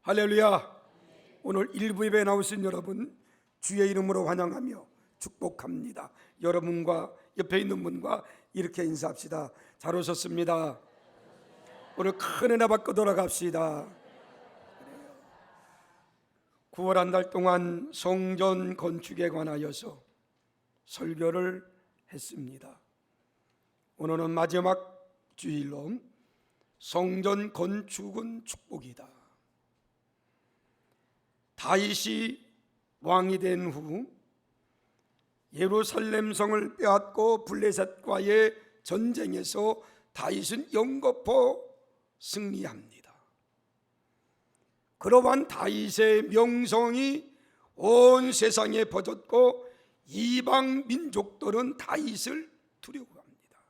할렐루야. 오늘 일부 예배에 나오신 여러분 주의 이름으로 환영하며 축복합니다. 여러분과 옆에 있는 분과 이렇게 인사합시다. 잘 오셨습니다. 오늘 큰 은혜 받고 돌아갑시다. 9월 한 달 동안 성전 건축에 관하여서 설교를 했습니다. 오늘은 마지막 주일로 성전 건축은 축복이다. 다윗이 왕이 된 후 예루살렘 성을 빼앗고 블레셋과의 전쟁에서 다윗은 영거포 승리합니다. 그러한 다윗의 명성이 온 세상에 퍼졌고 이방 민족들은 다윗을 두려워합니다.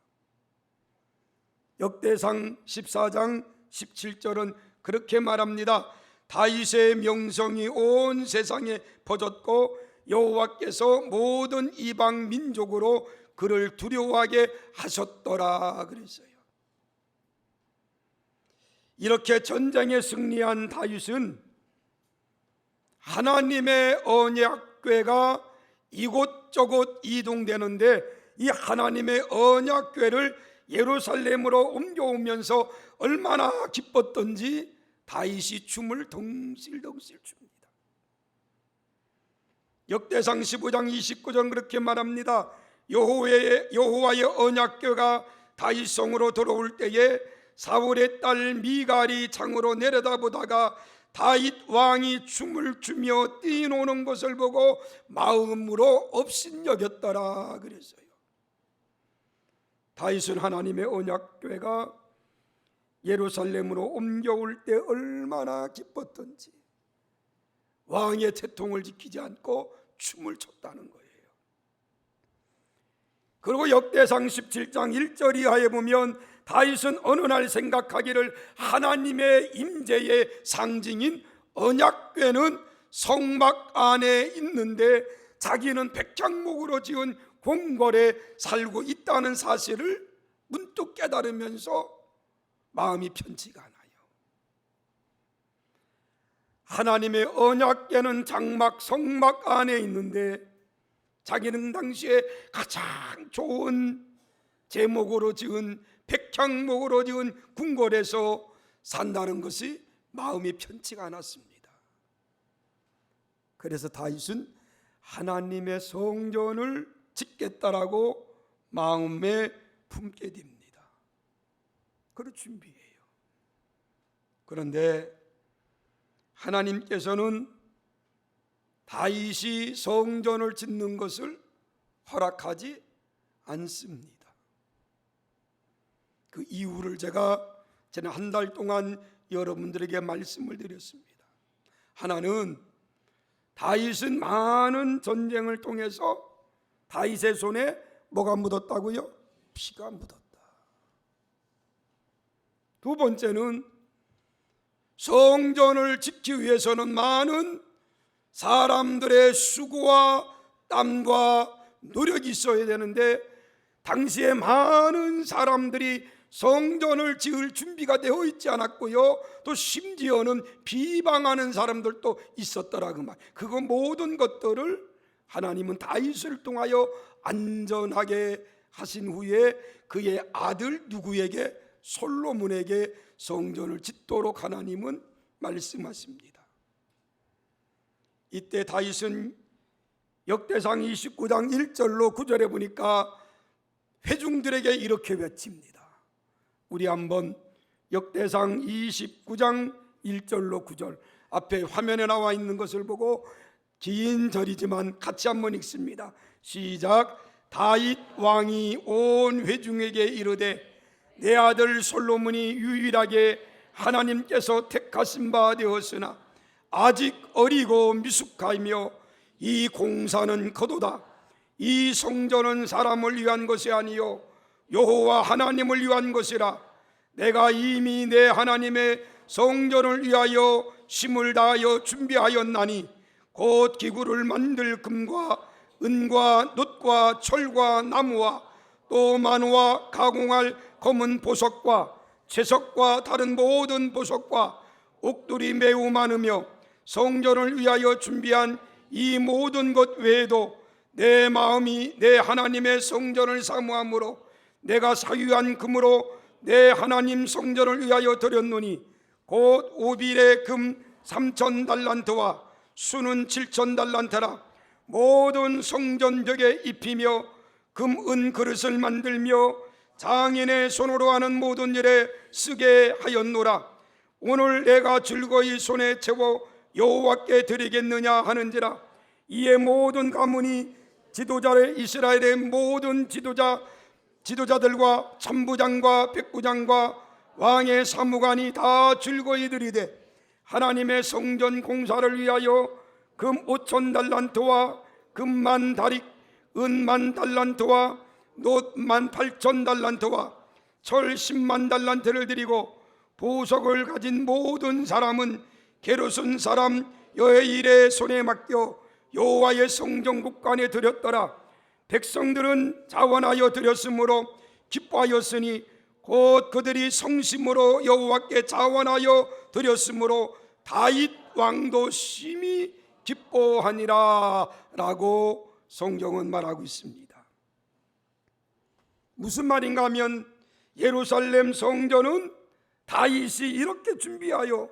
역대상 14장 17절은 그렇게 말합니다. 다윗의 명성이 온 세상에 퍼졌고 여호와께서 모든 이방 민족으로 그를 두려워하게 하셨더라 그랬어요. 이렇게 전쟁에 승리한 다윗은 하나님의 언약궤가 이곳저곳 이동되는데 이 하나님의 언약궤를 예루살렘으로 옮겨오면서 얼마나 기뻤던지 다윗이 춤을 덩실덩실 춥니다. 역대상 15장 29절 그렇게 말합니다. 여호와의 언약궤가 다윗 성으로 들어올 때에 사울의 딸 미갈이 창으로 내려다보다가 다윗 왕이 춤을 추며 뛰노는 것을 보고 마음으로 업신여겼더라 그랬어요. 다윗은 하나님의 언약궤가 예루살렘으로 옮겨올 때 얼마나 기뻤던지 왕의 태통을 지키지 않고 춤을 췄다는 거예요. 그리고 역대상 17장 1절 이하에 보면 다윗은 어느 날 생각하기를 하나님의 임재의 상징인 언약궤는 성막 안에 있는데 자기는 백향목으로 지은 궁궐에 살고 있다는 사실을 문득 깨달으면서 마음이 편치가 않아요. 하나님의 언약궤는 장막 성막 안에 있는데 자기는 당시에 가장 좋은 제목으로 지은 백향목으로 지은 궁궐에서 산다는 것이 마음이 편치가 않았습니다. 그래서 다윗은 하나님의 성전을 짓겠다라고 마음에 품게 됩니다. 그럴 준비해요. 그런데 하나님께서는 다윗이 성전을 짓는 것을 허락하지 않습니다. 그 이유를 제가 지난 한 달 동안 여러분들에게 말씀을 드렸습니다. 하나는 다윗은 많은 전쟁을 통해서 다윗의 손에 뭐가 묻었다고요? 피가 묻었다. 두 번째는 성전을 짓기 위해서는 많은 사람들의 수고와 땀과 노력이 있어야 되는데 당시에 많은 사람들이 성전을 지을 준비가 되어 있지 않았고요, 또 심지어는 비방하는 사람들도 있었더라 그 말. 그거 모든 것들을 하나님은 다윗을 통하여 안전하게 하신 후에 그의 아들 누구에게? 솔로몬에게 성전을 짓도록 하나님은 말씀하십니다. 이때 다윗은 역대상 29장 1절로 9절에 보니까 회중들에게 이렇게 외칩니다. 우리 한번 역대상 29장 1절로 9절 앞에 화면에 나와 있는 것을 보고 긴 절이지만 같이 한번 읽습니다. 시작. 다윗 왕이 온 회중에게 이르되 내 아들 솔로몬이 유일하게 하나님께서 택하신 바 되었으나 아직 어리고 미숙하며 이 공사는 거도다. 이 성전은 사람을 위한 것이 아니요 여호와 하나님을 위한 것이라. 내가 이미 내 하나님의 성전을 위하여 힘을 다하여 준비하였나니 곧 기구를 만들 금과 은과 놋과 철과 나무와 또 만화 가공할 검은 보석과 채석과 다른 모든 보석과 옥들이 매우 많으며 성전을 위하여 준비한 이 모든 것 외에도 내 마음이 내 하나님의 성전을 사모함으로 내가 사유한 금으로 내 하나님 성전을 위하여 드렸노니 곧 오빌의 금 3,000달란트와 수는 7,000달란트라. 모든 성전 벽에 입히며 금, 은 그릇을 만들며 장인의 손으로 하는 모든 일에 쓰게 하였노라. 오늘 내가 즐거이 손에 채워 여호와께 드리겠느냐 하는지라. 이에 모든 가문이 지도자의 이스라엘의 모든 지도자들과 천부장과 백부장과 왕의 사무관이 다 즐거이 드리되 하나님의 성전 공사를 위하여 금 5,000달란트와 금만 다릭, 은만 달란트와 놋만 8,000달란트와 철 10만 달란트를 드리고 보석을 가진 모든 사람은 게르손 사람 여헤일의 손에 맡겨 여호와의 성전 곳간에 드렸더라. 백성들은 자원하여 드렸으므로 기뻐하였으니 곧 그들이 성심으로 여호와께 자원하여 드렸으므로 다윗 왕도 심히 기뻐하니라 라고 성경은 말하고 있습니다. 무슨 말인가 하면 예루살렘 성전은 다윗이 이렇게 준비하여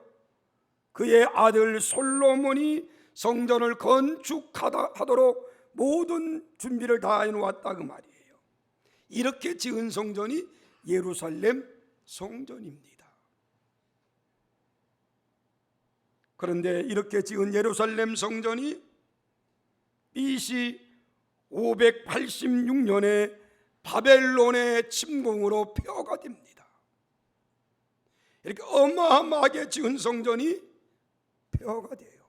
그의 아들 솔로몬이 성전을 건축하도록 모든 준비를 다 해놓았다 그 말이에요. 이렇게 지은 성전이 예루살렘 성전입니다. 그런데 이렇게 지은 예루살렘 성전이 BC 586년에 바벨론의 침공으로 폐허가 됩니다. 이렇게 어마어마하게 지은 성전이 폐허가 돼요.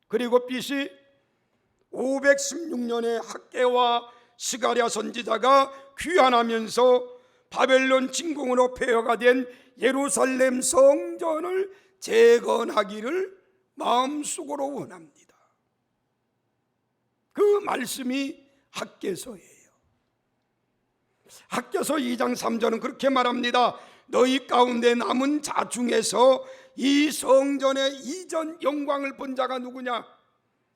그리고 BC 516년에 학개와 스가랴 선지자가 귀환하면서 바벨론 침공으로 폐허가 된 예루살렘 성전을 재건하기를 마음속으로 원합니다. 그 말씀이 학개서예요. 학개서 2장 3절은 그렇게 말합니다. 너희 가운데 남은 자 중에서 이 성전의 이전 영광을 본 자가 누구냐?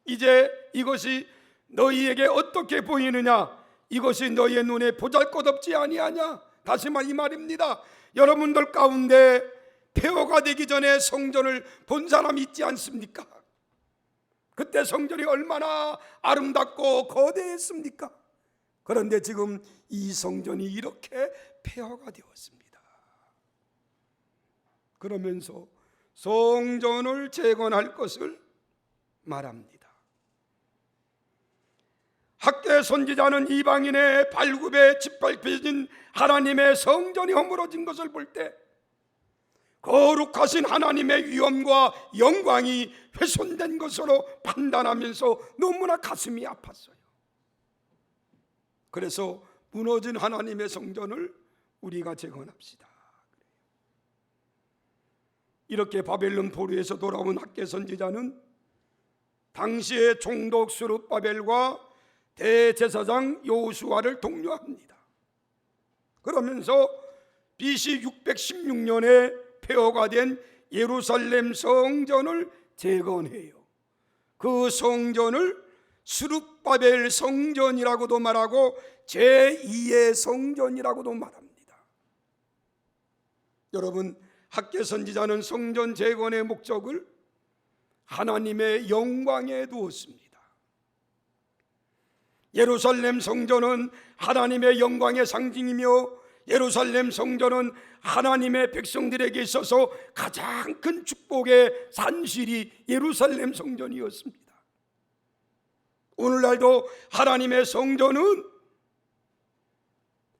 이제 이것이 너희에게 어떻게 보이느냐? 이것이 너희의 눈에 보잘것없지 아니하냐? 다시 말 이 말입니다. 여러분들 가운데 폐허가 되기 전에 성전을 본 사람 있지 않습니까? 그때 성전이 얼마나 아름답고 거대했습니까? 그런데 지금 이 성전이 이렇게 폐허가 되었습니다. 그러면서 성전을 재건할 것을 말합니다. 학개 선지자는 이방인의 발굽에 짓밟혀진 하나님의 성전이 허물어진 것을 볼 때 거룩하신 하나님의 위엄과 영광이 훼손된 것으로 판단하면서 너무나 가슴이 아팠어요. 그래서 무너진 하나님의 성전을 우리가 재건합시다. 이렇게 바벨론 포로에서 돌아온 학개 선지자는 당시의 총독 스룹바벨과 대제사장 여호수아를 독려합니다. 그러면서 BC 616년에 폐허가 된 예루살렘 성전을 재건해요. 그 성전을 스룹바벨 성전이라고도 말하고 제2의 성전이라고도 말합니다. 여러분, 학개 선지자는 성전 재건의 목적을 하나님의 영광에 두었습니다. 예루살렘 성전은 하나님의 영광의 상징이며 예루살렘 성전은 하나님의 백성들에게 있어서 가장 큰 축복의 산실이 예루살렘 성전이었습니다. 오늘날도 하나님의 성전은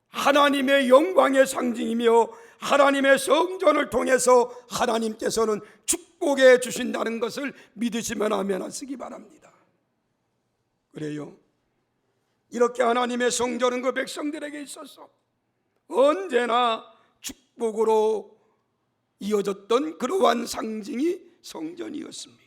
하나님의 영광의 상징이며 하나님의 성전을 통해서 하나님께서는 축복해 주신다는 것을 믿으시면 아멘 하시기 바랍니다. 그래요. 이렇게 하나님의 성전은 그 백성들에게 있어서 언제나 축복으로 이어졌던 그러한 상징이 성전이었습니다.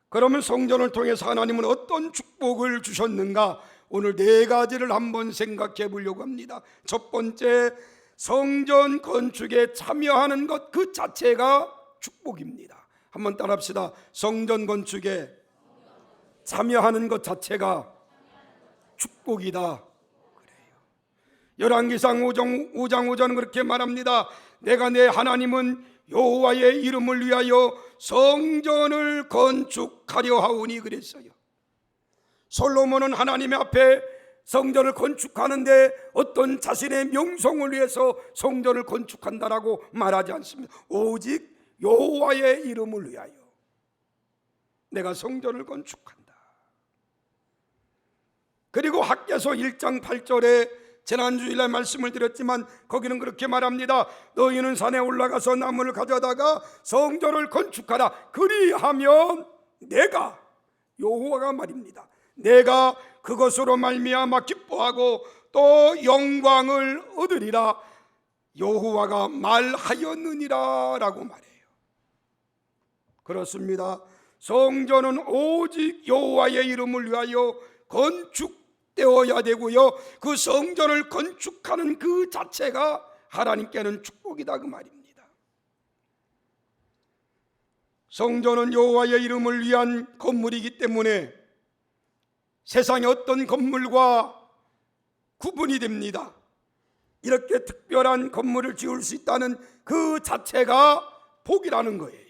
그러면 성전을 통해서 하나님은 어떤 축복을 주셨는가? 오늘 네 가지를 한번 생각해 보려고 합니다. 첫 번째, 성전 건축에 참여하는 것 그 자체가 축복입니다. 한번 따라합시다. 성전 건축에 참여하는 것 자체가 축복이다. 그래요. 열왕기상 5장 5절은 그렇게 말합니다. 내가 내 하나님은 여호와의 이름을 위하여 성전을 건축하려 하오니 그랬어요. 솔로몬은 하나님의 앞에 성전을 건축하는데 어떤 자신의 명성을 위해서 성전을 건축한다라고 말하지 않습니다. 오직 여호와의 이름을 위하여 내가 성전을 건축한다. 그리고 학개서 1장 8절에 지난주일날 말씀을 드렸지만 거기는 그렇게 말합니다. 너희는 산에 올라가서 나무를 가져다가 성전을 건축하라. 그리하면 내가, 여호와가 말입니다, 내가 그것으로 말미암아 기뻐하고 또 영광을 얻으리라. 여호와가 말하였느니라 라고 말해요. 그렇습니다. 성전은 오직 여호와의 이름을 위하여 건축되어야 되고요, 그 성전을 건축하는 그 자체가 하나님께는 축복이다 그 말입니다. 성전은 여호와의 이름을 위한 건물이기 때문에 세상의 어떤 건물과 구분이 됩니다. 이렇게 특별한 건물을 지을 수 있다는 그 자체가 복이라는 거예요.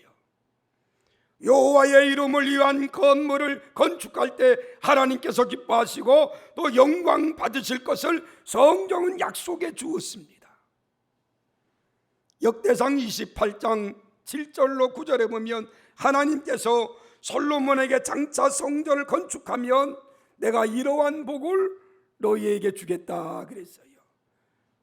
여호와의 이름을 위한 건물을 건축할 때 하나님께서 기뻐하시고 또 영광 받으실 것을 성경은 약속해 주었습니다. 역대상 28장 7절로 9절에 보면 하나님께서 솔로몬에게 장차 성전을 건축하면 내가 이러한 복을 너희에게 주겠다 그랬어요.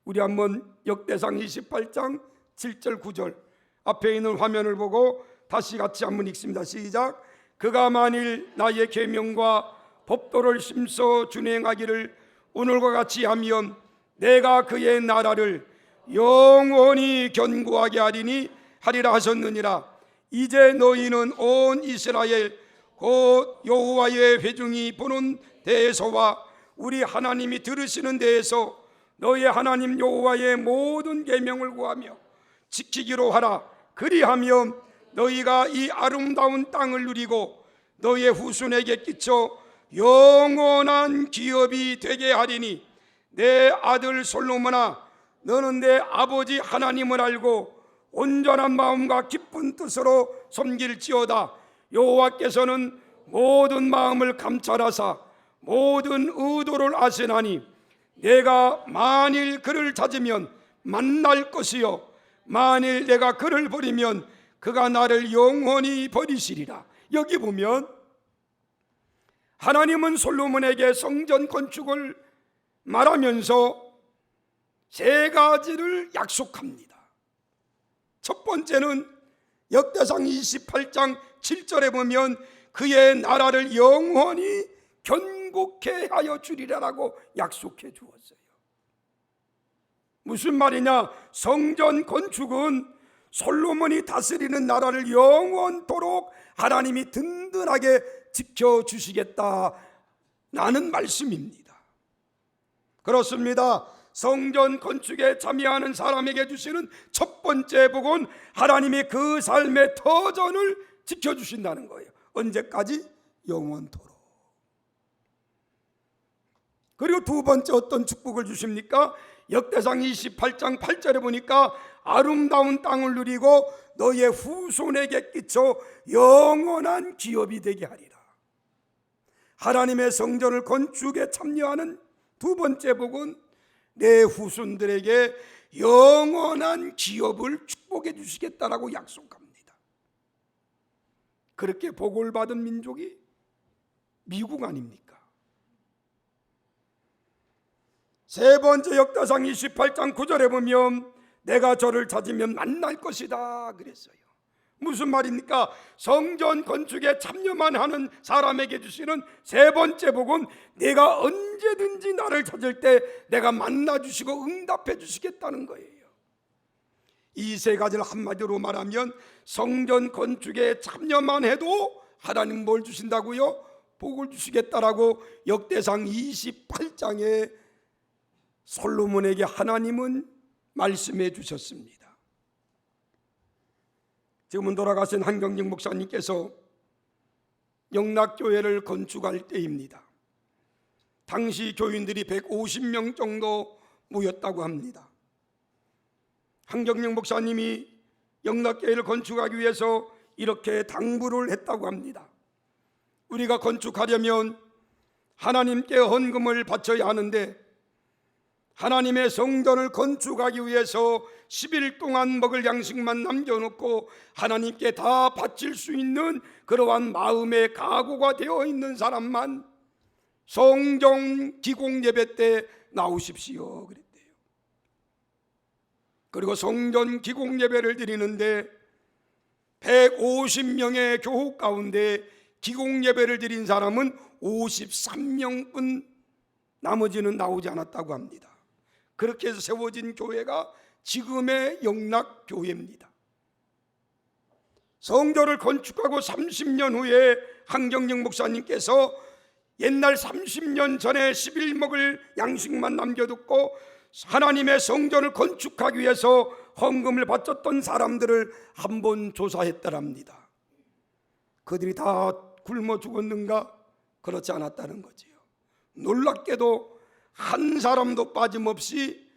우리 한번 역대상 28장 7절 9절 앞에 있는 화면을 보고 다시 같이 한번 읽습니다. 시작. 그가 만일 나의 계명과 법도를 심써 준행하기를 오늘과 같이 하면 내가 그의 나라를 영원히 견고하게 하리라 하셨느니라. 이제 너희는 온 이스라엘 곧 여호와의 회중이 보는 데에서와 우리 하나님이 들으시는 데에서 너희 하나님 여호와의 모든 계명을 구하며 지키기로 하라. 그리하면 너희가 이 아름다운 땅을 누리고 너희의 후손에게 끼쳐 영원한 기업이 되게 하리니 내 아들 솔로몬아, 너는 내 아버지 하나님을 알고 온전한 마음과 기쁜 뜻으로 섬길지어다. 여호와께서는 모든 마음을 감찰하사 모든 의도를 아시나니 내가 만일 그를 찾으면 만날 것이요 만일 내가 그를 버리면 그가 나를 영원히 버리시리라. 여기 보면 하나님은 솔로몬에게 성전 건축을 말하면서 세 가지를 약속합니다. 첫 번째는 역대상 28장 7절에 보면 그의 나라를 영원히 견고케 하여 주리라라고 약속해 주었어요. 무슨 말이냐? 성전 건축은 솔로몬이 다스리는 나라를 영원토록 하나님이 든든하게 지켜주시겠다라는 말씀입니다. 그렇습니다. 성전 건축에 참여하는 사람에게 주시는 첫 번째 복은 하나님이 그 삶의 터전을 지켜주신다는 거예요. 언제까지? 영원토록. 그리고 두 번째 어떤 축복을 주십니까? 역대상 28장 8절에 보니까 아름다운 땅을 누리고 너의 후손에게 끼쳐 영원한 기업이 되게 하리라. 하나님의 성전을 건축에 참여하는 두 번째 복은 내 후손들에게 영원한 기업을 축복해 주시겠다라고 약속합니다. 그렇게 복을 받은 민족이 미국 아닙니까? 세 번째 역대상 28장 9절에 보면 내가 저를 찾으면 만날 것이다 그랬어요. 무슨 말입니까? 성전 건축에 참여만 하는 사람에게 주시는 세 번째 복은 내가 언제든지 나를 찾을 때 내가 만나 주시고 응답해 주시겠다는 거예요. 이 세 가지를 한마디로 말하면 성전 건축에 참여만 해도 하나님 뭘 주신다고요? 복을 주시겠다라고 역대상 28장에 솔로몬에게 하나님은 말씀해 주셨습니다. 지금은 돌아가신 한경직 목사님께서 영락교회를 건축할 때입니다. 당시 교인들이 150명 정도 모였다고 합니다. 한경직 목사님이 영락교회를 건축하기 위해서 이렇게 당부를 했다고 합니다. 우리가 건축하려면 하나님께 헌금을 바쳐야 하는데 하나님의 성전을 건축하기 위해서 10일 동안 먹을 양식만 남겨놓고 하나님께 다 바칠 수 있는 그러한 마음의 각오가 되어 있는 사람만 성전 기공 예배 때 나오십시오 그랬대요. 그리고 성전 기공 예배를 드리는데 150명의 교우 가운데 기공 예배를 드린 사람은 53명뿐 나머지는 나오지 않았다고 합니다. 그렇게 해서 세워진 교회가 지금의 영락교회입니다. 성전을 건축하고 30년 후에 한경직 목사님께서 옛날 30년 전에 10일 먹을 양식만 남겨두고 하나님의 성전을 건축하기 위해서 헌금을 바쳤던 사람들을 한번 조사했더랍니다. 그들이 다 굶어 죽었는가? 그렇지 않았다는 거지요. 놀랍게도 한 사람도 빠짐없이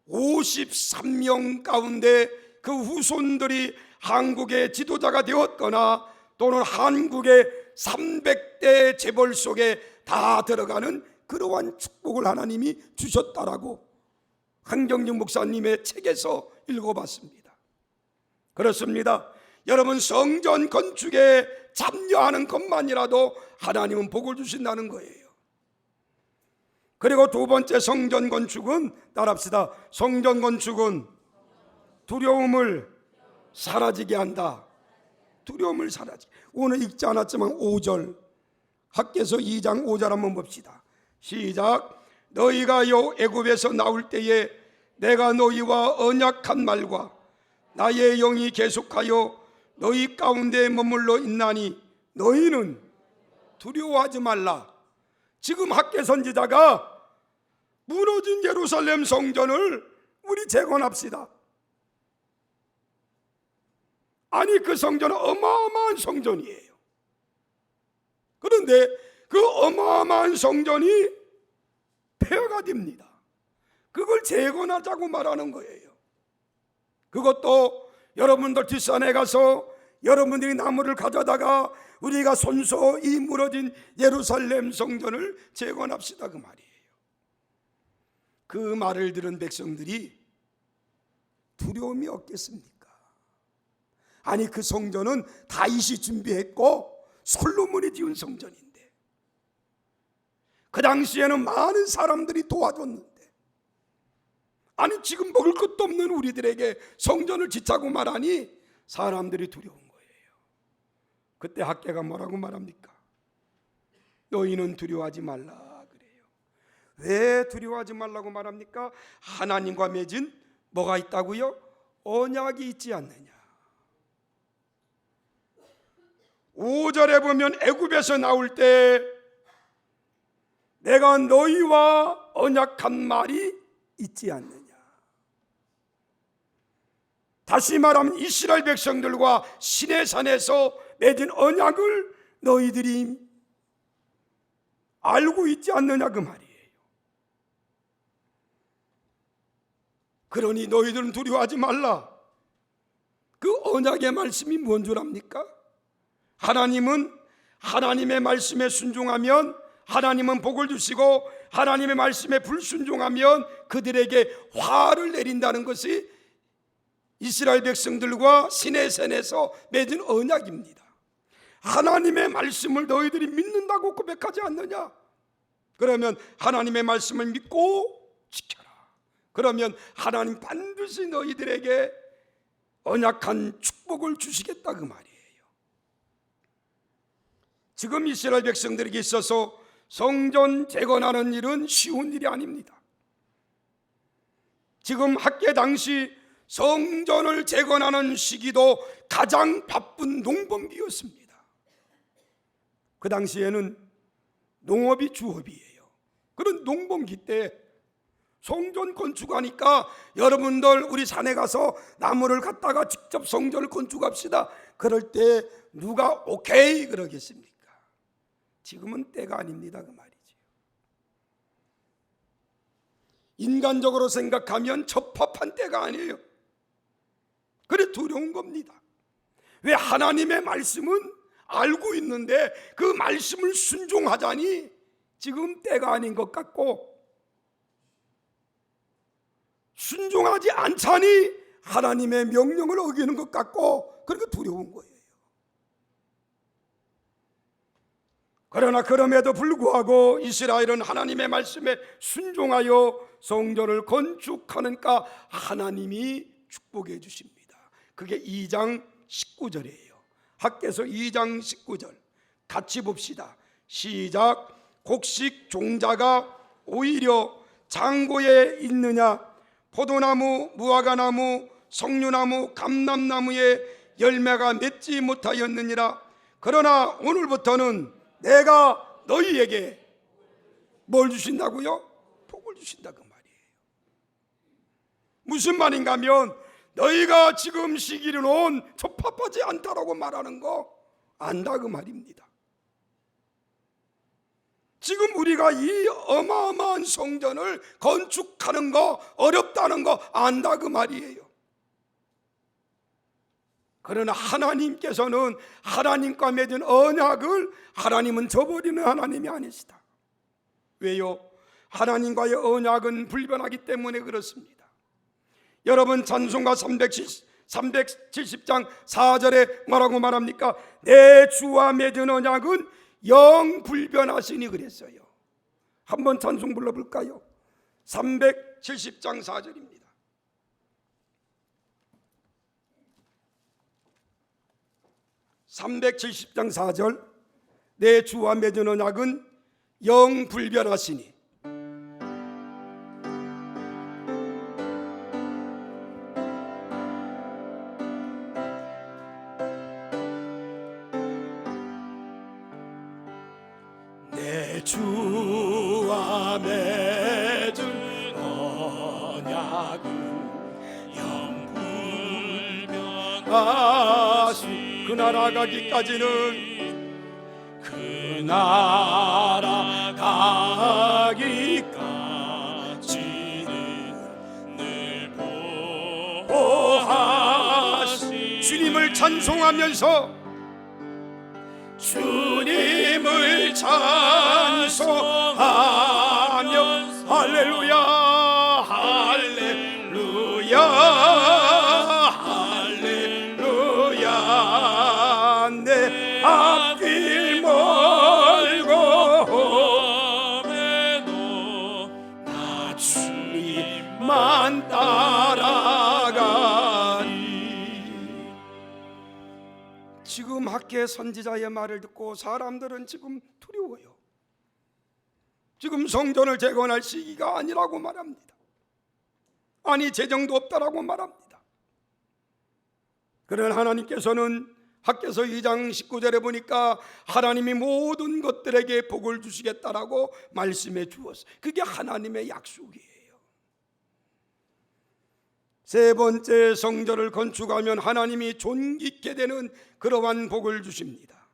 53명 가운데 그 후손들이 한국의 지도자가 되었거나 또는 한국의 300대 재벌 속에 다 들어가는 그러한 축복을 하나님이 주셨다라고 한경직 목사님의 책에서 읽어봤습니다. 그렇습니다. 여러분, 성전 건축에 참여하는 것만이라도 하나님은 복을 주신다는 거예요. 그리고 두 번째 성전 건축은 따라합시다. 성전 건축은 두려움을 사라지게 한다. 두려움을 사라지게. 오늘 읽지 않았지만 5절 학개서 2장 5절 한번 봅시다. 시작. 너희가 요 애굽에서 나올 때에 내가 너희와 언약한 말과 나의 영이 계속하여 너희 가운데 머물러 있나니 너희는 두려워하지 말라. 지금 학개 선지자가 무너진 예루살렘 성전을 우리 재건합시다. 아니, 그 성전은 어마어마한 성전이에요. 그런데 그 어마어마한 성전이 폐허가 됩니다. 그걸 재건하자고 말하는 거예요. 그것도 여러분들 뒷산에 가서 여러분들이 나무를 가져다가 우리가 손소 이 무너진 예루살렘 성전을 재건합시다 그 말이에요. 그 말을 들은 백성들이 두려움이 없겠습니까? 아니, 그 성전은 다윗이 준비했고 솔로몬이 지은 성전인데 그 당시에는 많은 사람들이 도와줬는데 아니, 지금 먹을 것도 없는 우리들에게 성전을 짓자고 말하니 사람들이 두려운 거예요. 그때 학개가 뭐라고 말합니까? 너희는 두려워하지 말라 그래요. 왜 두려워하지 말라고 말합니까? 하나님과 맺은 뭐가 있다고요? 언약이 있지 않느냐. 5절에 보면 애굽에서 나올 때 내가 너희와 언약한 말이 있지 않느냐. 다시 말하면 이스라엘 백성들과 시내산에서 맺은 언약을 너희들이 알고 있지 않느냐 그 말이에요. 그러니 너희들은 두려워하지 말라. 그 언약의 말씀이 뭔 줄 압니까? 하나님은 하나님의 말씀에 순종하면 하나님은 복을 주시고 하나님의 말씀에 불순종하면 그들에게 화를 내린다는 것이 이스라엘 백성들과 시내산에서 맺은 언약입니다. 하나님의 말씀을 너희들이 믿는다고 고백하지 않느냐? 그러면 하나님의 말씀을 믿고 지켜라. 그러면 하나님 반드시 너희들에게 언약한 축복을 주시겠다 그 말이에요. 지금 이스라엘 백성들에게 있어서 성전 재건하는 일은 쉬운 일이 아닙니다. 지금 학계 당시 성전을 재건하는 시기도 가장 바쁜 농번기였습니다. 그 당시에는 농업이 주업이에요. 그런 농번기 때 성전 건축하니까 여러분들 우리 산에 가서 나무를 갖다가 직접 성전을 건축합시다. 그럴 때 누가 오케이 그러겠습니까? 지금은 때가 아닙니다 그 말이죠. 인간적으로 생각하면 적합한 때가 아니에요. 그래 두려운 겁니다. 왜? 하나님의 말씀은 알고 있는데 그 말씀을 순종하자니 지금 때가 아닌 것 같고, 순종하지 않자니 하나님의 명령을 어기는 것 같고, 그러니까 두려운 거예요. 그러나 그럼에도 불구하고 이스라엘은 하나님의 말씀에 순종하여 성전을 건축하니까 하나님이 축복해 주십니다. 그게 2장 19절이에요. 학개서 2장 19절 같이 봅시다. 시작. 곡식 종자가 오히려 창고에 있느냐, 포도나무, 무화과나무, 석류나무, 감람나무에 열매가 맺지 못하였느니라. 그러나 오늘부터는 내가 너희에게 뭘 주신다고요? 복을 주신다 그 말이에요. 무슨 말인가 하면 너희가 지금 시기로는 적합하지 않다라고 말하는 거 안다 그 말입니다. 지금 우리가 이 어마어마한 성전을 건축하는 거 어렵다는 거 안다 그 말이에요. 그러나 하나님께서는 하나님과 맺은 언약을 하나님은 저버리는 하나님이 아니시다. 왜요? 하나님과의 언약은 불변하기 때문에 그렇습니다. 여러분 찬송가 370장 4절에 뭐라고 말합니까? 내 주와 맺은 언약은 영불변하시니 그랬어요. 한번 찬송 불러볼까요? 370장 4절입니다. 370장 4절 내 주와 맺은 언약은 영불변하시니 내 주와 맺은 언약은 영불변하시니 그 나라 가기까지는 그 나라 가기까지는 늘 보호하시. 주님을 찬송하면서 주님을 찬송하며 할렐루야 할렐루야 내 앞길 멀고 험해도 나 주님만 따라가니. 지금 학계 선지자의 말을 듣고 사람들은 지금 두려워요. 지금 성전을 재건할 시기가 아니라고 말합니다. 아니 재정도 없다라고 말합니다. 그러나 하나님께서는 학개서 2장 19절에 보니까 하나님이 모든 것들에게 복을 주시겠다라고 말씀해 주었어요. 그게 하나님의 약속이에요. 세 번째, 성전을 건축하면 하나님이 존귀케 되는 그러한 복을 주십니다.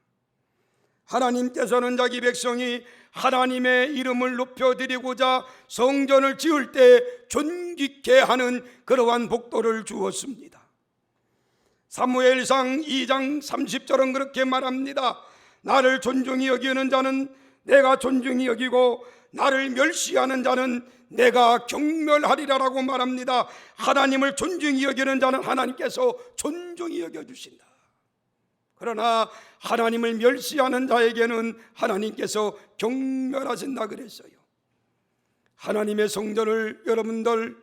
하나님께서는 자기 백성이 하나님의 이름을 높여드리고자 성전을 지을 때 존귀케 하는 그러한 복도를 주었습니다. 사무엘상 2장 30절은 그렇게 말합니다. 나를 존중히 여기는 자는 내가 존중히 여기고 나를 멸시하는 자는 내가 경멸하리라라고 말합니다. 하나님을 존중히 여기는 자는 하나님께서 존중히 여겨주신다. 그러나 하나님을 멸시하는 자에게는 하나님께서 경멸하신다 그랬어요. 하나님의 성전을 여러분들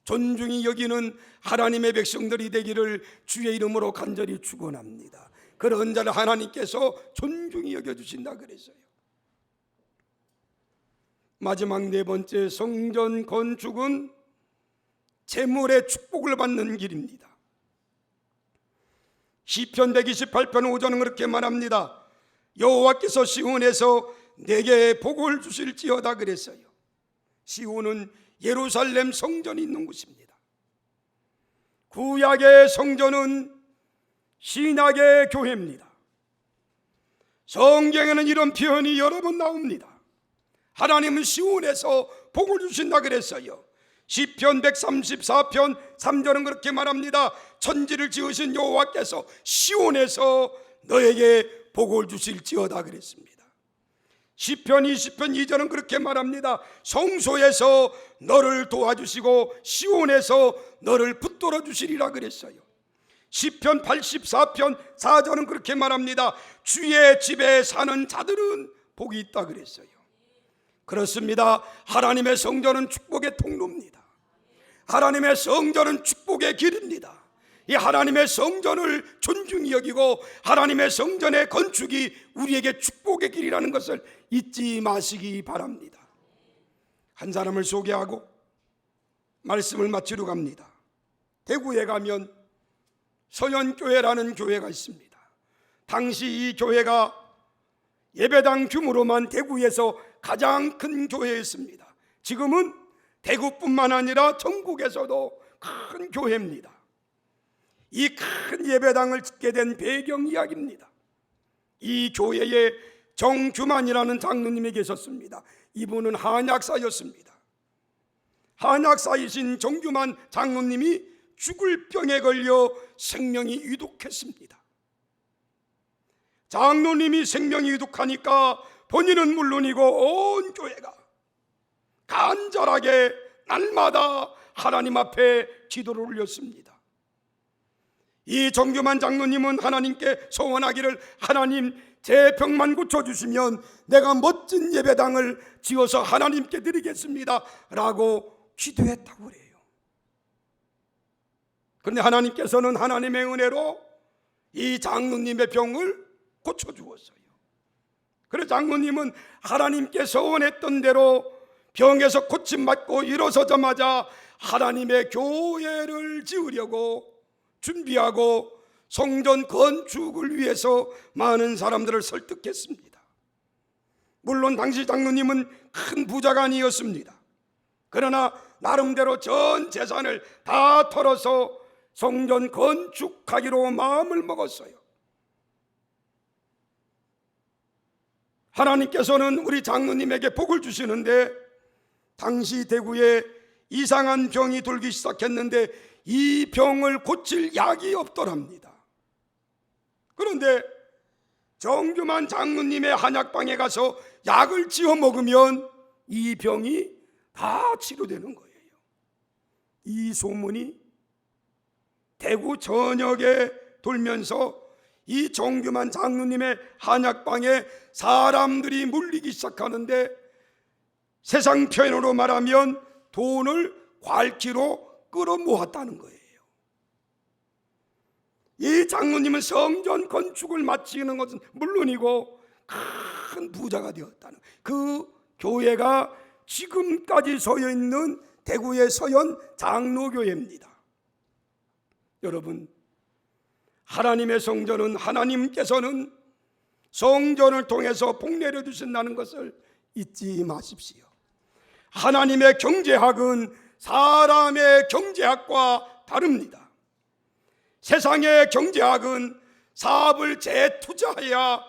존중히 여기는 하나님의 백성들이 되기를 주의 이름으로 간절히 축원합니다. 그런 자를 하나님께서 존중히 여겨주신다 그랬어요. 마지막 네 번째, 성전 건축은 재물의 축복을 받는 길입니다. 시편 128편 5절은 그렇게 말합니다. 여호와께서 시온에서 내게 복을 주실지어다 그랬어요. 시온은 예루살렘 성전이 있는 곳입니다. 구약의 성전은 신약의 교회입니다. 성경에는 이런 표현이 여러 번 나옵니다. 하나님은 시온에서 복을 주신다 그랬어요. 시편 134편 3절은 그렇게 말합니다. 천지를 지으신 여호와께서 시온에서 너에게 복을 주실지어다 그랬습니다. 시편 20편 2절은 그렇게 말합니다. 성소에서 너를 도와주시고 시온에서 너를 붙들어 주시리라 그랬어요. 시편 84편 4절은 그렇게 말합니다. 주의 집에 사는 자들은 복이 있다 그랬어요. 그렇습니다. 하나님의 성전은 축복의 통로입니다. 하나님의 성전은 축복의 길입니다. 이 하나님의 성전을 존중히 여기고 하나님의 성전의 건축이 우리에게 축복의 길이라는 것을 잊지 마시기 바랍니다. 한 사람을 소개하고 말씀을 마치러 갑니다. 대구에 가면 서연교회라는 교회가 있습니다. 당시 이 교회가 예배당 규모로만 대구에서 가장 큰 교회였습니다. 지금은 대구뿐만 아니라 전국에서도 큰 교회입니다. 이 큰 예배당을 짓게 된 배경 이야기입니다. 이 교회에 정규만이라는 장로님이 계셨습니다. 이분은 한약사였습니다. 한약사이신 정규만 장로님이 죽을 병에 걸려 생명이 위독했습니다. 장로님이 생명이 위독하니까 본인은 물론이고 온 교회가 간절하게 날마다 하나님 앞에 기도를 올렸습니다. 이 정규만 장로님은 하나님께 소원하기를 하나님 제 병만 고쳐주시면 내가 멋진 예배당을 지어서 하나님께 드리겠습니다 라고 기도했다고 그래요. 그런데 하나님께서는 하나님의 은혜로 이 장로님의 병을 고쳐주었어요. 그래서 장로님은 하나님께 소원했던 대로 병에서 고침받고 일어서자마자 하나님의 교회를 지으려고 준비하고 성전 건축을 위해서 많은 사람들을 설득했습니다. 물론 당시 장로님은 큰 부자가 아니었습니다. 그러나 나름대로 전 재산을 다 털어서 성전 건축하기로 마음을 먹었어요. 하나님께서는 우리 장로님에게 복을 주시는데 당시 대구에 이상한 병이 돌기 시작했는데 이 병을 고칠 약이 없더랍니다. 그런데 정규만 장로님의 한약방에 가서 약을 지어 먹으면 이 병이 다 치료되는 거예요. 이 소문이 대구 전역에 돌면서 이 정규만 장로님의 한약방에 사람들이 몰리기 시작하는데 세상 표현으로 말하면 돈을 괄키로 끌어모았다는 거예요. 이 장로님은 성전 건축을 마치는 것은 물론이고 큰 부자가 되었다는 그 교회가 지금까지 서여 있는 대구의 서연 장로교회입니다. 여러분, 하나님의 성전은 하나님께서는 성전을 통해서 복 내려주신다는 것을 잊지 마십시오. 하나님의 경제학은 사람의 경제학과 다릅니다. 세상의 경제학은 사업을 재투자해야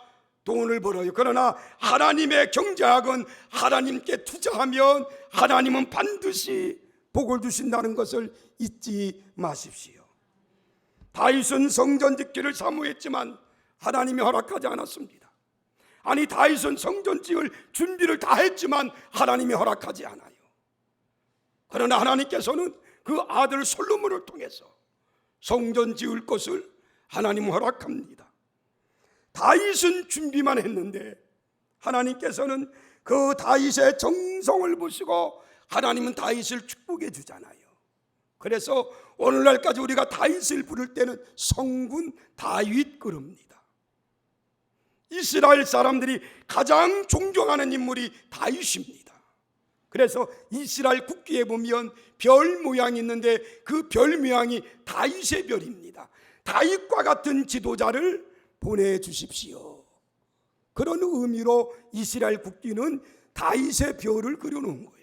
돈을 벌어요. 그러나 하나님의 경제학은 하나님께 투자하면 하나님은 반드시 복을 주신다는 것을 잊지 마십시오. 다윗은 성전 짓기를 사모했지만 하나님이 허락하지 않았습니다. 아니, 다윗은 성전 지을 준비를 다 했지만 하나님이 허락하지 않아요. 그러나 하나님께서는 그 아들 솔로몬을 통해서 성전 지을 것을 하나님 허락합니다. 다윗은 준비만 했는데 하나님께서는 그 다윗의 정성을 보시고 하나님은 다윗을 축복해 주잖아요. 그래서 오늘날까지 우리가 다윗을 부를 때는 성군 다윗 그럽니다. 이스라엘 사람들이 가장 존경하는 인물이 다윗입니다. 그래서 이스라엘 국기에 보면 별 모양이 있는데 그 별 모양이 다윗의 별입니다. 다윗과 같은 지도자를 보내주십시오. 그런 의미로 이스라엘 국기는 다윗의 별을 그려놓은 거예요.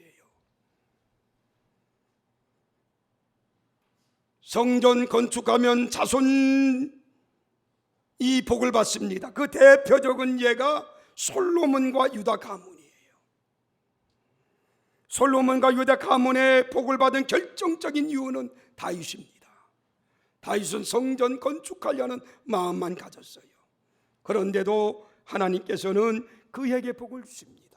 성전 건축하면 자손이 복을 받습니다. 그 대표적인 예가 솔로몬과 유다 가문이에요. 솔로몬과 유다 가문의 복을 받은 결정적인 이유는 다윗입니다. 다윗은 성전 건축하려는 마음만 가졌어요. 그런데도 하나님께서는 그에게 복을 주십니다.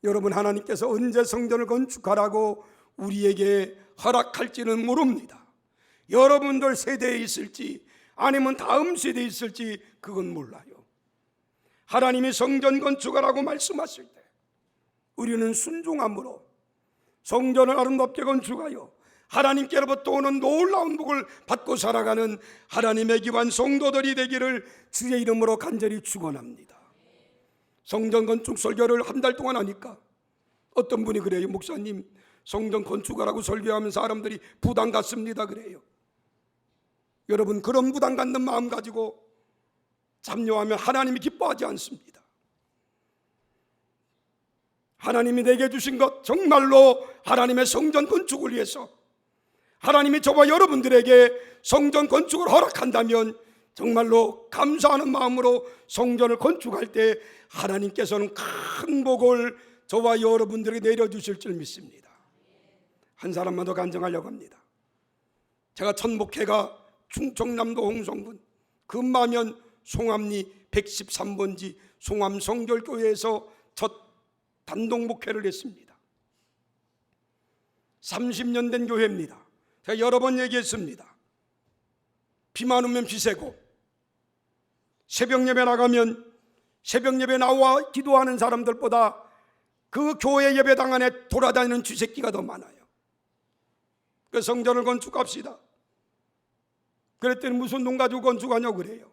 여러분, 하나님께서 언제 성전을 건축하라고 우리에게 허락할지는 모릅니다. 여러분들 세대에 있을지 아니면 다음 세대에 있을지 그건 몰라요. 하나님이 성전 건축하라고 말씀하실 때 우리는 순종함으로 성전을 아름답게 건축하여 하나님께로부터 오는 놀라운 복을 받고 살아가는 하나님의 귀한 성도들이 되기를 주의 이름으로 간절히 축원합니다. 성전 건축 설교를 한 달 동안 하니까 어떤 분이 그래요. 목사님, 성전 건축하라고 설교하면 사람들이 부담 갖습니다 그래요. 여러분, 그런 부담 갖는 마음 가지고 참여하면 하나님이 기뻐하지 않습니다. 하나님이 내게 주신 것, 정말로 하나님의 성전 건축을 위해서 하나님이 저와 여러분들에게 성전 건축을 허락한다면 정말로 감사하는 마음으로 성전을 건축할 때 하나님께서는 큰 복을 저와 여러분들에게 내려주실 줄 믿습니다. 한 사람만 더 간증하려고 합니다. 제가 첫 목회가 충청남도 홍성군 금마면 송암리 113번지 송암성결교회에서 첫 단독 목회를 했습니다. 30년 된 교회입니다. 제가 여러 번 얘기했습니다. 비만 오면 비 새고 새벽 예배 나가면 새벽 예배 나와 기도하는 사람들보다 그 교회 예배당 안에 돌아다니는 쥐새끼가 더 많아요. 그 성전을 건축합시다. 그랬더니 무슨 돈 가지고 건축하냐고 그래요.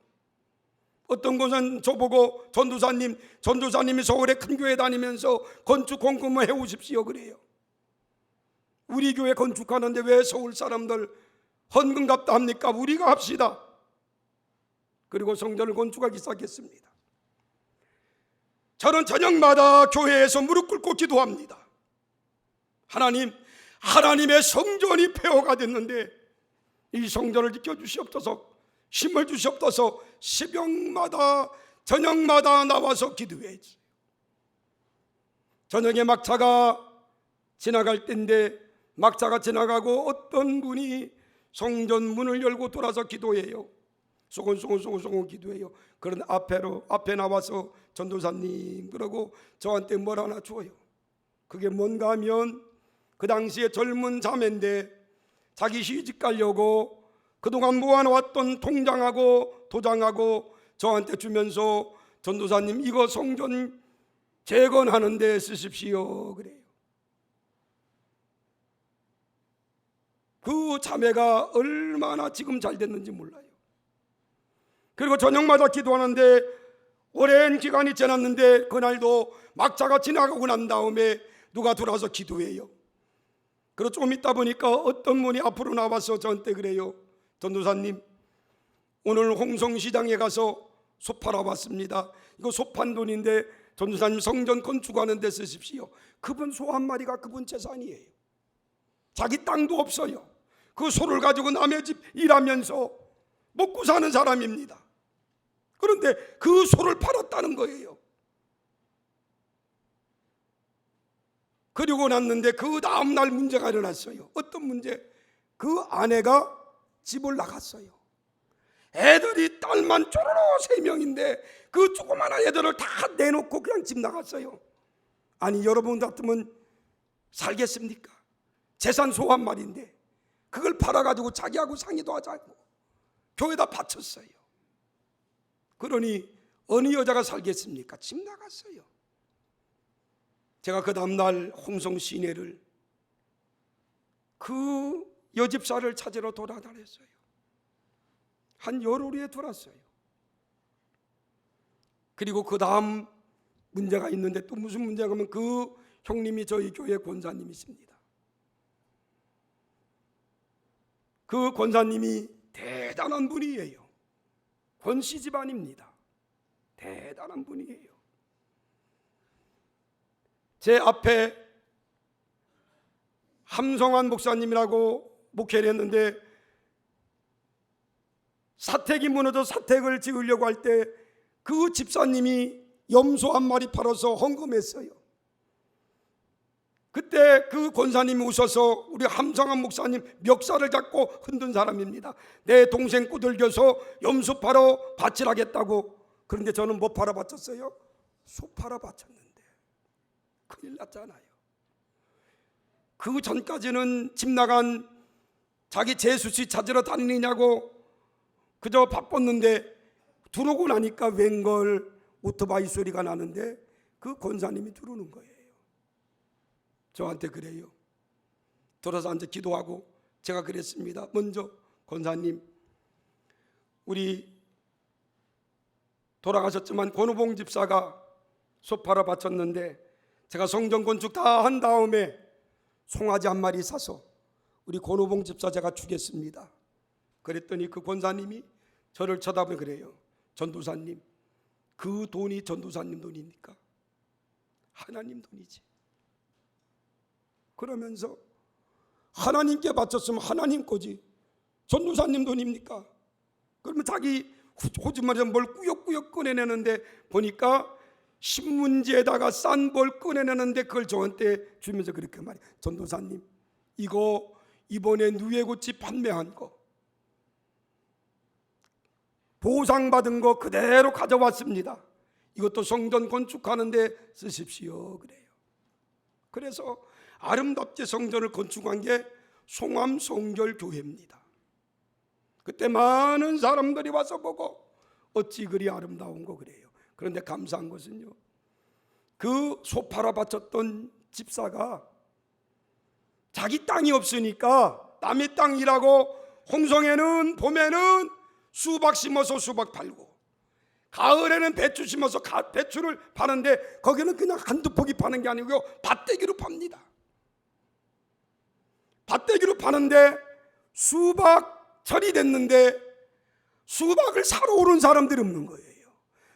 어떤 곳은 저보고 전도사님이 서울에 큰 교회 다니면서 건축 공금을 해오십시오 그래요. 우리 교회 건축하는데 왜 서울 사람들 헌금 갚다 합니까? 우리가 합시다. 그리고 성전을 건축하기 시작했습니다. 저는 저녁마다 교회에서 무릎 꿇고 기도합니다. 하나님의 성전이 폐허가 됐는데 이 성전을 지켜주시옵소서, 힘을 주시옵소서. 새벽마다 저녁마다 나와서 기도해야지. 저녁에 막차가 지나갈 때인데 막차가 지나가고 어떤 분이 성전 문을 열고 돌아서 기도해요. 소곤소곤 기도해요. 그런 앞에 나와서 전도사님 그러고 저한테 뭘 하나 줘요. 그게 뭔가 하면 그 당시에 젊은 자매인데 자기 시집 가려고 그동안 모아놓았던 통장하고 도장하고 저한테 주면서 전도사님 이거 성전 재건하는 데 쓰십시오 그래요. 그 자매가 얼마나 지금 잘 됐는지 몰라요. 그리고 저녁마다 기도하는데 오랜 기간이 지났는데 그날도 막차가 지나가고 난 다음에 누가 들어와서 기도해요. 그리고 좀 있다 보니까 어떤 분이 앞으로 나와서 저한테 그래요. 전도사님 오늘 홍성시장에 가서 소 팔아 왔습니다. 이거 소 판 돈인데 전도사님 성전 건축하는 데 쓰십시오. 그분 소 한 마리가 그분 재산이에요. 자기 땅도 없어요. 그 소를 가지고 남의 집 일하면서 먹고 사는 사람입니다. 그런데 그 소를 팔았다는 거예요. 그리고 났는데 그 다음날 문제가 일어났어요. 어떤 문제? 그 아내가 집을 나갔어요. 애들이 딸만 쪼로로 3명인데 그 조그마한 애들을 다 내놓고 그냥 집 나갔어요. 아니 여러분 같으면 살겠습니까? 재산 소 한 마리인데 그걸 팔아가지고 자기하고 상의도 하자고 교회에다 바쳤어요. 그러니 어느 여자가 살겠습니까? 집 나갔어요. 제가 그 다음날 홍성 시내를 그 여집사를 찾으러 돌아다녔어요. 한 열흘에 돌았어요. 그리고 그 다음 문제가 있는데, 또 무슨 문제가 하면 그 형님이 저희 교회 권사님이십니다. 그 권사님이 대단한 분이에요. 권씨 집안입니다. 대단한 분이에요. 제 앞에 함성환 목사님이라고 목회를 했는데, 사택이 무너져 사택을 지으려고 할 때 그 집사님이 염소 한 마리 팔아서 헌금했어요. 그때 그 권사님이 웃어서 우리 함성환 목사님 멱살을 잡고 흔든 사람입니다. 내 동생 꼬들겨서 염소 팔아 바치라겠다고. 그런데 저는 뭐 팔아 바쳤어요? 소 팔아 바쳤는데 큰일 났잖아요. 그 전까지는 집 나간 자기 재수씨 찾으러 다니느냐고 그저 바빴는데, 들어오고 나니까 웬걸 오토바이 소리가 나는데 그 권사님이 들어오는 거예요. 저한테 그래요. 들어서 앉아 기도하고 제가 그랬습니다. 먼저, 권사님, 우리 돌아가셨지만 권우봉 집사가 소 팔아 바쳤는데 제가 성전 건축 다 한 다음에 송아지 한 마리 사서 우리 권우봉 집사 제가 주겠습니다. 그랬더니 그 권사님이 저를 쳐다보며 그래요. 전도사님, 그 돈이 전도사님 돈입니까? 하나님 돈이지. 그러면서 하나님께 바쳤으면 하나님 거지, 전도사님 돈입니까? 그러면 자기 호주머니에서 뭘 꾸역꾸역 꺼내내는데, 보니까 신문지에다가 싼 뭘 꺼내내는데 그걸 저한테 주면서 그렇게 말해요. 전도사님, 이거 이번에 누에고치 판매한 거 보상받은 거 그대로 가져왔습니다. 이것도 성전 건축하는데 쓰십시오. 그래요. 그래서 아름답게 성전을 건축한 게 송암성결교회입니다. 그때 많은 사람들이 와서 보고 어찌 그리 아름다운 거 그래요. 그런데 감사한 것은요, 그 소 팔아 바쳤던 집사가 자기 땅이 없으니까 남의 땅이라고 홍성에는 봄에는 수박 심어서 수박 팔고, 가을에는 배추 심어서 배추를 파는데 거기는 그냥 한두 포기 파는 게 아니고요, 밭대기로 팝니다. 밭대기로 파는데 수박철이 됐는데 수박을 사러 오는 사람들이 없는 거예요.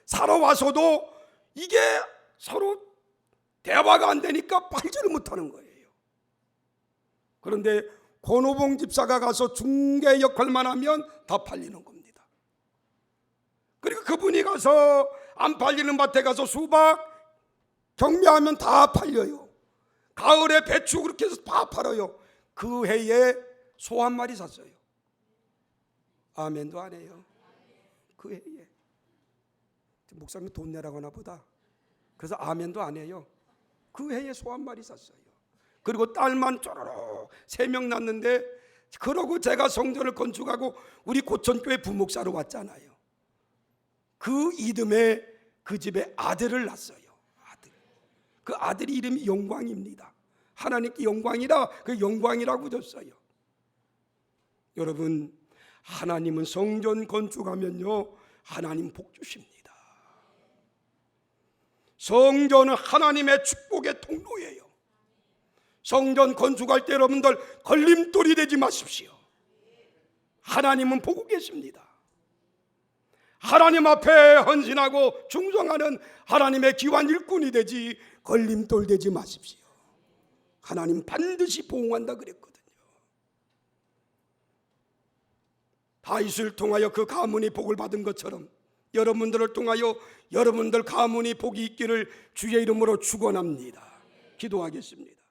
사러 와서도 이게 서로 대화가 안 되니까 팔지를 못하는 거예요. 그런데 권오봉 집사가 가서 중개 역할만 하면 다 팔리는 겁니다. 그리고 그분이 가서 안 팔리는 밭에 가서 수박 경매하면 다 팔려요. 가을에 배추 그렇게 해서 다 팔아요. 그 해에 소 한 마리 샀어요. 아멘도 안 해요. 그 해에 목사님 돈 내라고 하나 보다. 그래서 아멘도 안 해요. 그 해에 소 한 마리 샀어요. 그리고 딸만 쪼로록 3명 낳는데, 그러고 제가 성전을 건축하고 우리 고천교회 부목사로 왔잖아요. 그 이듬해 그 집에 아들을 낳았어요. 아들. 그 아들이 이름이 영광입니다. 하나님께 영광이라 그 영광이라고 줬어요. 여러분, 하나님은 성전 건축하면요, 하나님 복 주십니다. 성전은 하나님의 축복의 통로예요. 성전 건축할 때 여러분들 걸림돌이 되지 마십시오. 하나님은 보고 계십니다. 하나님 앞에 헌신하고 충성하는 하나님의 귀한 일꾼이 되지 걸림돌 되지 마십시오. 하나님 반드시 보응한다 그랬거든요. 다윗을 통하여 그 가문이 복을 받은 것처럼 여러분들을 통하여 여러분들 가문이 복이 있기를 주의 이름으로 축원합니다. 기도하겠습니다.